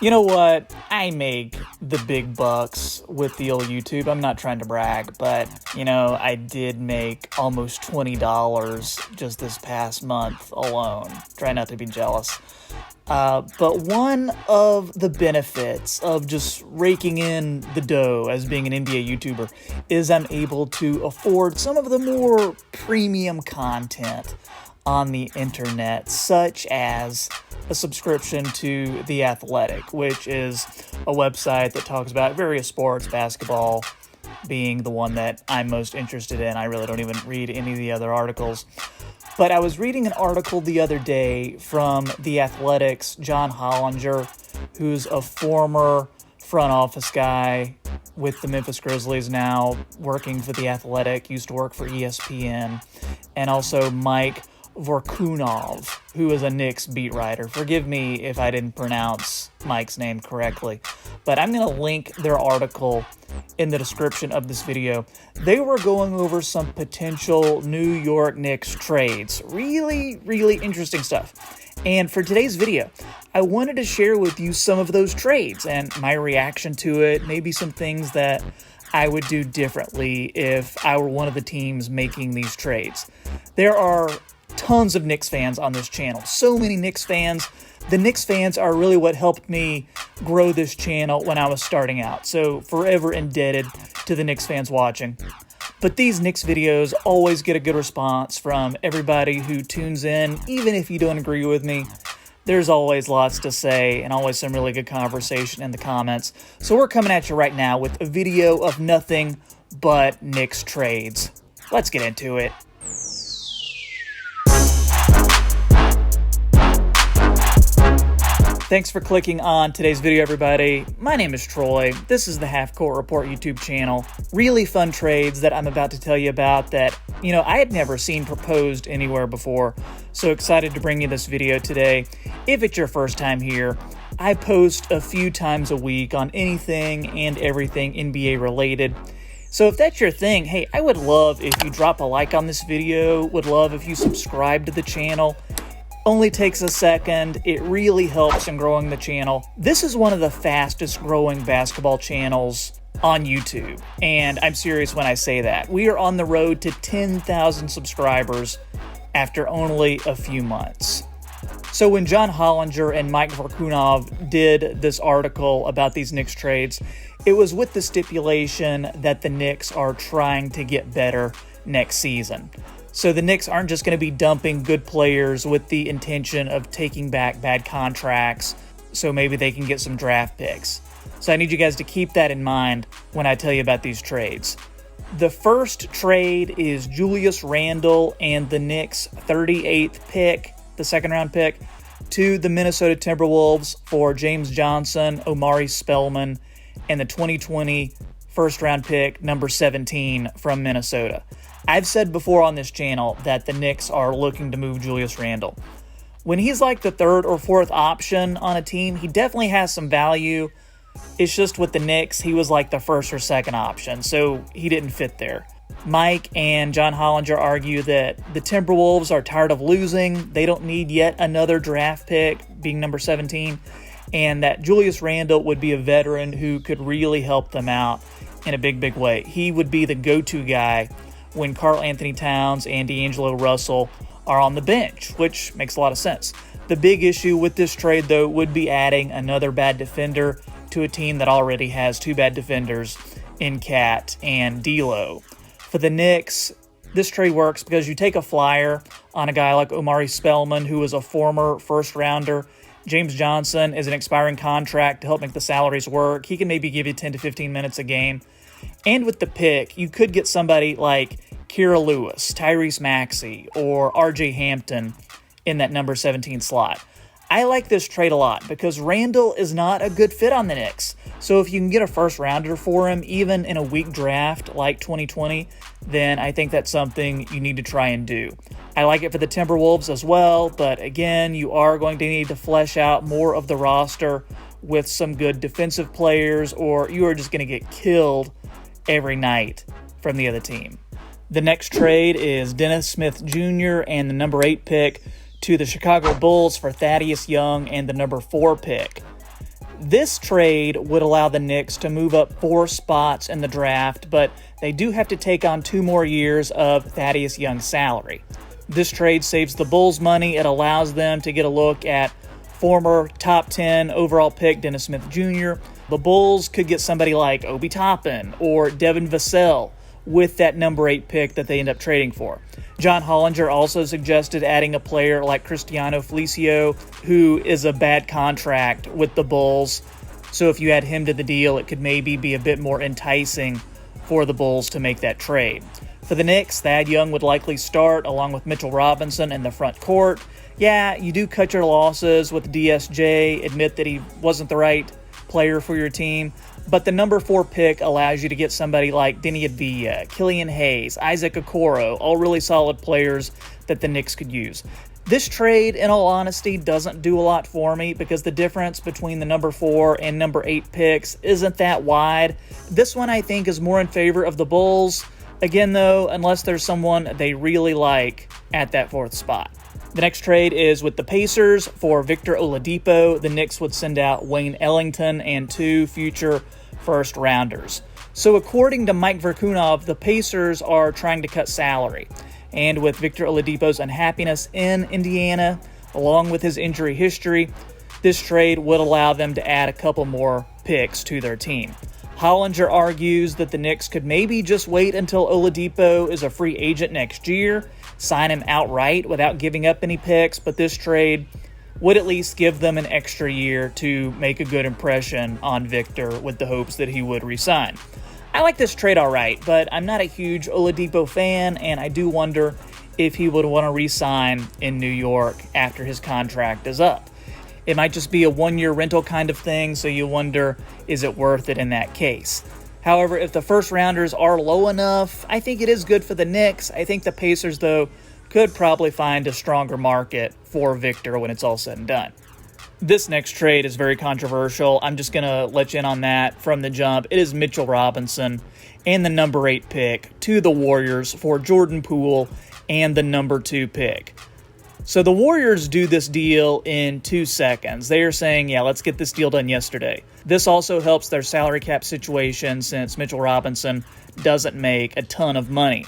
You know what? I make the big bucks with the old YouTube. I'm not trying to brag, but, I did make almost $20 just this past month alone. Try not to be jealous. But one of the benefits of just raking in the dough as being an NBA YouTuber is I'm able to afford some of the more premium content on the internet, such as a subscription to The Athletic, which is a website that talks about various sports, basketball being the one that I'm most interested in. I really don't even read any of the other articles. But I was reading an article the other day from The Athletic's John Hollinger, who's a former front office guy with the Memphis Grizzlies, now working for The Athletic, used to work for ESPN, and also Mike Vorkunov, who is a Knicks beat writer. Forgive me if I didn't pronounce Mike's name correctly, but I'm going to link their article in the description of this video. They were going over some potential New York Knicks trades. Really, really interesting stuff. And for today's video, I wanted to share with you some of those trades and my reaction to it, maybe some things that I would do differently if I were one of the teams making these trades. There are tons of Knicks fans on this channel. So many Knicks fans. The Knicks fans are really what helped me grow this channel when I was starting out. So forever indebted to the Knicks fans watching. But these Knicks videos always get a good response from everybody who tunes in. Even if you don't agree with me, there's always lots to say and always some really good conversation in the comments. So we're coming at you right now with a video of nothing but Knicks trades. Let's get into it. Thanks for clicking on today's video, everybody. My name is Troy. This is the Half Court Report YouTube channel. Really fun trades that I'm about to tell you about that, I had never seen proposed anywhere before. So excited to bring you this video today. If it's your first time here, I post a few times a week on anything and everything NBA related. So if that's your thing, hey, I would love if you drop a like on this video, would love if you subscribe to the channel. Only takes a second. It really helps in growing the channel. This is one of the fastest growing basketball channels on YouTube, and I'm serious when I say that. We are on the road to 10,000 subscribers after only a few months. So when John Hollinger and Mike Vorkunov did this article about these Knicks trades, it was with the stipulation that the Knicks are trying to get better next season. So the Knicks aren't just going to be dumping good players with the intention of taking back bad contracts so maybe they can get some draft picks. So I need you guys to keep that in mind when I tell you about these trades. The first trade is Julius Randle and the Knicks' 38th pick, the second round pick, to the Minnesota Timberwolves for James Johnson, Omari Spellman, and the 2020 first round pick, number 17 from Minnesota. I've said before on this channel that the Knicks are looking to move Julius Randle. When he's like the third or fourth option on a team, he definitely has some value. It's just with the Knicks, he was like the first or second option, so he didn't fit there. Mike and John Hollinger argue that the Timberwolves are tired of losing. They don't need yet another draft pick, being number 17, and that Julius Randle would be a veteran who could really help them out in a big, big way. He would be the go-to guy when Karl Anthony Towns and D'Angelo Russell are on the bench, which makes a lot of sense. The big issue with this trade, though, would be adding another bad defender to a team that already has two bad defenders in Cat and D'Lo. For the Knicks, this trade works because you take a flyer on a guy like Omari Spellman, who is a former first-rounder. James Johnson is an expiring contract to help make the salaries work. He can maybe give you 10 to 15 minutes a game. And with the pick, you could get somebody like Kira Lewis, Tyrese Maxey, or RJ Hampton in that number 17 slot. I like this trade a lot because Randle is not a good fit on the Knicks. So if you can get a first rounder for him, even in a weak draft like 2020, then I think that's something you need to try and do. I like it for the Timberwolves as well, but again, you are going to need to flesh out more of the roster with some good defensive players, or you are just going to get killed every night from the other team. The next trade is Dennis Smith Jr. and the number 8 pick to the Chicago Bulls for Thaddeus Young and the number 4 pick. This trade would allow the Knicks to move up 4 spots in the draft, but they do have to take on 2 more years of Thaddeus Young's salary. This trade saves the Bulls money. It allows them to get a look at former top 10 overall pick Dennis Smith Jr. The Bulls could get somebody like Obi Toppin or Devin Vassell with that number 8 pick that they end up trading for. John Hollinger also suggested adding a player like Cristiano Felicio, who is a bad contract with the Bulls. So if you add him to the deal, it could maybe be a bit more enticing for the Bulls to make that trade. For the Knicks, Thad Young would likely start along with Mitchell Robinson in the front court. Yeah, you do cut your losses with DSJ, admit that he wasn't the right player for your team, but the number 4 pick allows you to get somebody like Denny Advia, Killian Hayes, Isaac Okoro, all really solid players that the Knicks could use. This trade, in all honesty, doesn't do a lot for me because the difference between the number 4 and number 8 picks isn't that wide. This one, I think, is more in favor of the Bulls. Again, though, unless there's someone they really like at that 4th spot. The next trade is with the Pacers for Victor Oladipo. The Knicks would send out Wayne Ellington and 2 future first-rounders. So according to Mike Verkunov, the Pacers are trying to cut salary. And with Victor Oladipo's unhappiness in Indiana, along with his injury history, this trade would allow them to add a couple more picks to their team. Hollinger argues that the Knicks could maybe just wait until Oladipo is a free agent next year, sign him outright without giving up any picks, but this trade would at least give them an extra year to make a good impression on Victor with the hopes that he would resign. I like this trade all right, but I'm not a huge Oladipo fan, and I do wonder if he would want to re-sign in New York after his contract is up. It might just be a 1-year rental kind of thing, so you wonder, is it worth it in that case? However, if the first rounders are low enough, I think it is good for the Knicks. I think the Pacers, though, could probably find a stronger market for Victor when it's all said and done. This next trade is very controversial. I'm just going to let you in on that from the jump. It is Mitchell Robinson and the number 8 pick to the Warriors for Jordan Poole and the number 2 pick. So the Warriors do this deal in 2 seconds. They are saying, yeah, let's get this deal done yesterday. This also helps their salary cap situation since Mitchell Robinson doesn't make a ton of money.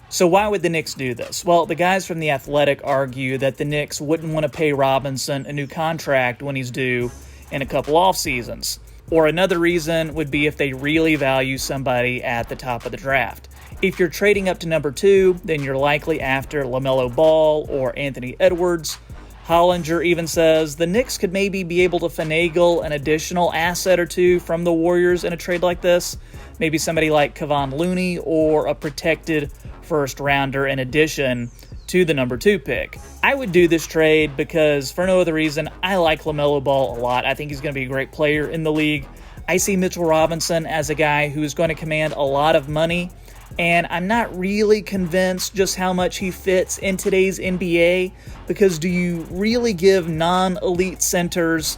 So why would the Knicks do this? Well, the guys from The Athletic argue that the Knicks wouldn't want to pay Robinson a new contract when he's due in a couple off seasons. Or another reason would be if they really value somebody at the top of the draft. If you're trading up to number 2, then you're likely after LaMelo Ball or Anthony Edwards. Hollinger even says the Knicks could maybe be able to finagle an additional asset or 2 from the Warriors in a trade like this. Maybe somebody like Kevon Looney or a protected first rounder in addition to the number 2 pick. I would do this trade because, for no other reason, I like LaMelo Ball a lot. I think he's going to be a great player in the league. I see Mitchell Robinson as a guy who's going to command a lot of money, and I'm not really convinced just how much he fits in today's NBA, because do you really give non-elite centers,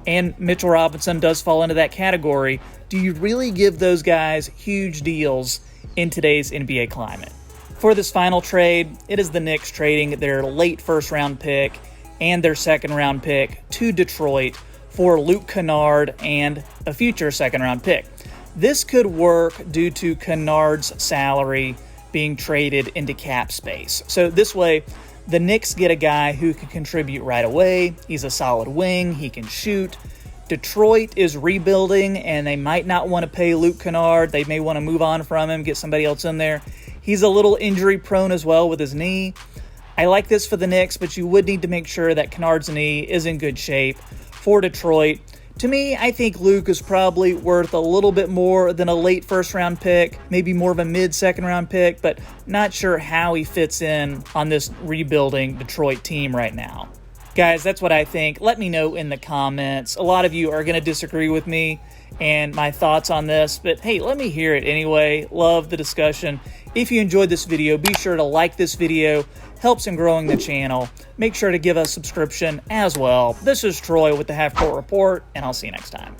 and Mitchell Robinson does fall into that category, do you really give those guys huge deals in today's NBA climate? For this final trade, it is the Knicks trading their late first-round pick and their second-round pick to Detroit for Luke Kennard and a future second-round pick. This could work due to Kennard's salary being traded into cap space. So this way, the Knicks get a guy who can contribute right away. He's a solid wing. He can shoot. Detroit is rebuilding, and they might not want to pay Luke Kennard. They may want to move on from him, get somebody else in there. He's a little injury-prone as well with his knee. I like this for the Knicks, but you would need to make sure that Kennard's knee is in good shape. For Detroit, to me, I think Luke is probably worth a little bit more than a late first-round pick, maybe more of a mid-second-round pick, but not sure how he fits in on this rebuilding Detroit team right now. Guys, that's what I think. Let me know in the comments. A lot of you are going to disagree with me and my thoughts on this, but hey, let me hear it anyway. Love the discussion. If you enjoyed this video, be sure to like this video. Helps in growing the channel. Make sure to give us a subscription as well. This is Troy with the Half Court Report, and I'll see you next time.